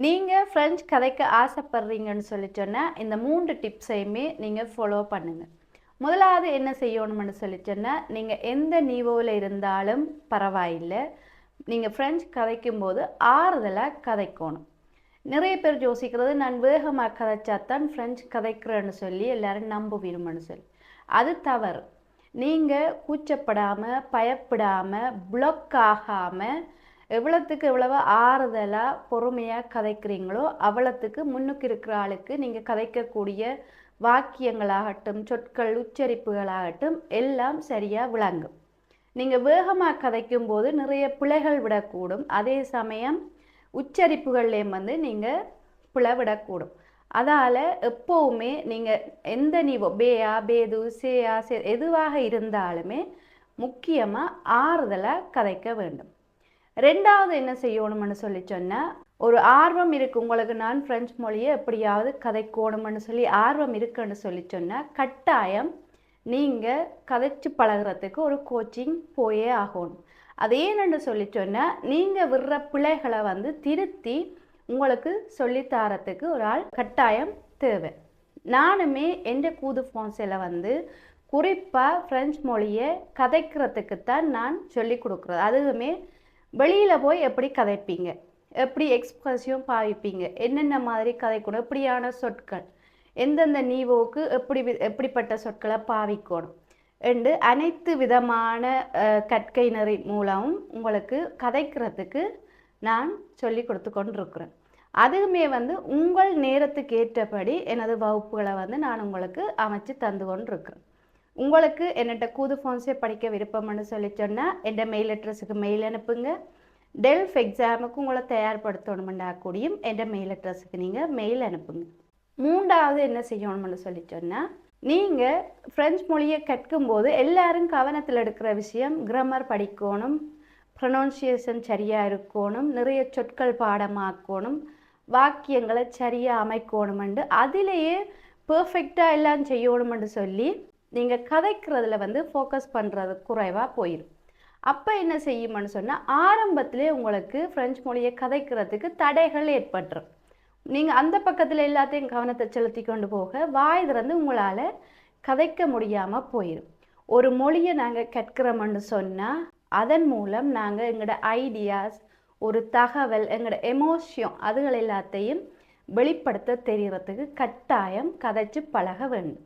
நீங்கள் ஃப்ரெஞ்ச் கதைக்க ஆசைப்படுறீங்கன்னு சொல்லி சொன்னால் இந்த 3 டிப்ஸையுமே நீங்கள் ஃபாலோ பண்ணுங்கள். முதலாவது என்ன செய்யணும்னு சொல்லி சொன்னால், நீங்கள் எந்த நிவோவில் இருந்தாலும் பரவாயில்லை, நீங்கள் ஃப்ரெஞ்ச் கதைக்கும்போது ஆறுதலாக கதைக்கணும். நிறைய பேர் யோசிக்கிறது, நான் வேகமாக கதைச்சாத்தான் ஃப்ரெஞ்ச் கதைக்கிறேன்னு சொல்லி எல்லாரும் நம்புவீருமென்னு சொல்லி. அது தவறு. நீங்கள் கூச்சப்படாமல், பயப்படாமல், பிளாக் ஆகாமல், எவ்வளோத்துக்கு எவ்வளவு ஆறுதலாக பொறுமையாக கதைக்கிறீங்களோ அவ்வளோத்துக்கு முன்னுக்கு இருக்கிற ஆளுக்கு நீங்கள் கதைக்கக்கூடிய வாக்கியங்களாகட்டும், சொற்கள், உச்சரிப்புகளாகட்டும் எல்லாம் சரியாக விளங்கும். நீங்கள் வேகமாக கதைக்கும் போது நிறைய பிழைகள் விடக்கூடும். அதே சமயம் உச்சரிப்புகள்லேயும் நீங்கள் பிழை விடக்கூடும். அதால் எப்போவுமே நீங்கள் எந்த நிவோ பேயா, பேது, சேயா, எதுவாக இருந்தாலுமே முக்கியமாக ஆறுதலாக கதைக்க வேண்டும். ரெண்டாவது என்ன செய்யணும்னு சொல்லி சொன்னால், ஒரு ஆர்வம் இருக்குது உங்களுக்கு, நான் ஃப்ரெஞ்ச் மொழியை எப்படியாவது கதைக்கணும்னு சொல்லி ஆர்வம் இருக்குன்னு சொல்லி சொன்னால், கட்டாயம் நீங்கள் கதைச்சு பழகிறதுக்கு ஒரு கோச்சிங் போயே ஆகணும். அது ஏன்னு சொல்லி சொன்னால், நீங்கள் விடுற பிழைகளை திருத்தி உங்களுக்கு சொல்லித்தரத்துக்கு ஒரு ஆள் கட்டாயம் தேவை. நானுமே எந்த கூது ஃபான்ஸில் குறிப்பாக ஃப்ரெஞ்ச் மொழியை கதைக்கிறதுக்குத்தான் நான் சொல்லி கொடுக்குறது. அதுவுமே வெளியில் போய் எப்படி கதைப்பீங்க, எப்படி எக்ஸ்பிரஸியும் பாவிப்பீங்க, என்னென்ன மாதிரி கதைக்கணும், எப்படியான சொற்கள், எந்தெந்த நீவோவுக்கு எப்படிப்பட்ட சொற்களை பாவிக்கணும் என்று அனைத்து விதமான கற்கை நெறி மூலமும் உங்களுக்கு கதைக்கிறதுக்கு நான் சொல்லி கொடுத்து கொண்டிருக்கிறேன். அதுவுமே உங்கள் நேரத்துக்கு ஏற்றபடி எனது வகுப்புகளை நான் உங்களுக்கு அமைச்சு தந்து கொண்டிருக்கிறேன். உங்களுக்கு என்னட்ட கூது ஃபான்ஸே படிக்க விருப்பம்னு சொல்லி சொன்னால் என் மெயில் அட்ரஸுக்கு மெயில் அனுப்புங்க. டெல்ஃப் எக்ஸாமுக்கு உங்களை தயார்படுத்தணுமெண்டா கூடியும் என் மெயில் அட்ரஸுக்கு நீங்கள் மெயில் அனுப்புங்க. மூன்றாவது என்ன செய்யணும்னு சொல்லி சொன்னால், நீங்கள் ஃப்ரெஞ்ச் மொழியை கற்கும்போது எல்லாரும் கவனத்தில் எடுக்கிற விஷயம் கிராமர் படிக்கணும், ப்ரொனவுன்சியேஷன் சரியாக இருக்கணும், நிறைய சொற்கள் பாடமாக்கணும், வாக்கியங்களை சரியாக அமைக்கணுமெண்டு அதிலேயே பர்ஃபெக்டாக எல்லாம் செய்யணுமென்று சொல்லி நீங்கள் கதைக்கிறதுல ஃபோக்கஸ் பண்ணுறது குறைவாக போயிடும். அப்போ என்ன செய்யும்னு சொன்னால், ஆரம்பத்திலே உங்களுக்கு ஃப்ரெஞ்ச் மொழியை கதைக்கிறதுக்கு தடைகள் ஏற்பட்டுரும். நீங்கள் அந்த பக்கத்தில் எல்லாத்தையும் கவனத்தை செலுத்தி கொண்டு போக வாய் திறந்து உங்களால் கதைக்க முடியாமல் போயிடும். ஒரு மொழியை நாங்கள் கற்கிறோம்னு சொன்னால் அதன் மூலம் நாங்கள் எங்களோட ஐடியாஸ், ஒரு தகவல், எங்களோட எமோஷன் அதுகள் எல்லாத்தையும் வெளிப்படுத்த தெரிகிறதுக்கு கட்டாயம் கதைச்சு பழக வேண்டும்.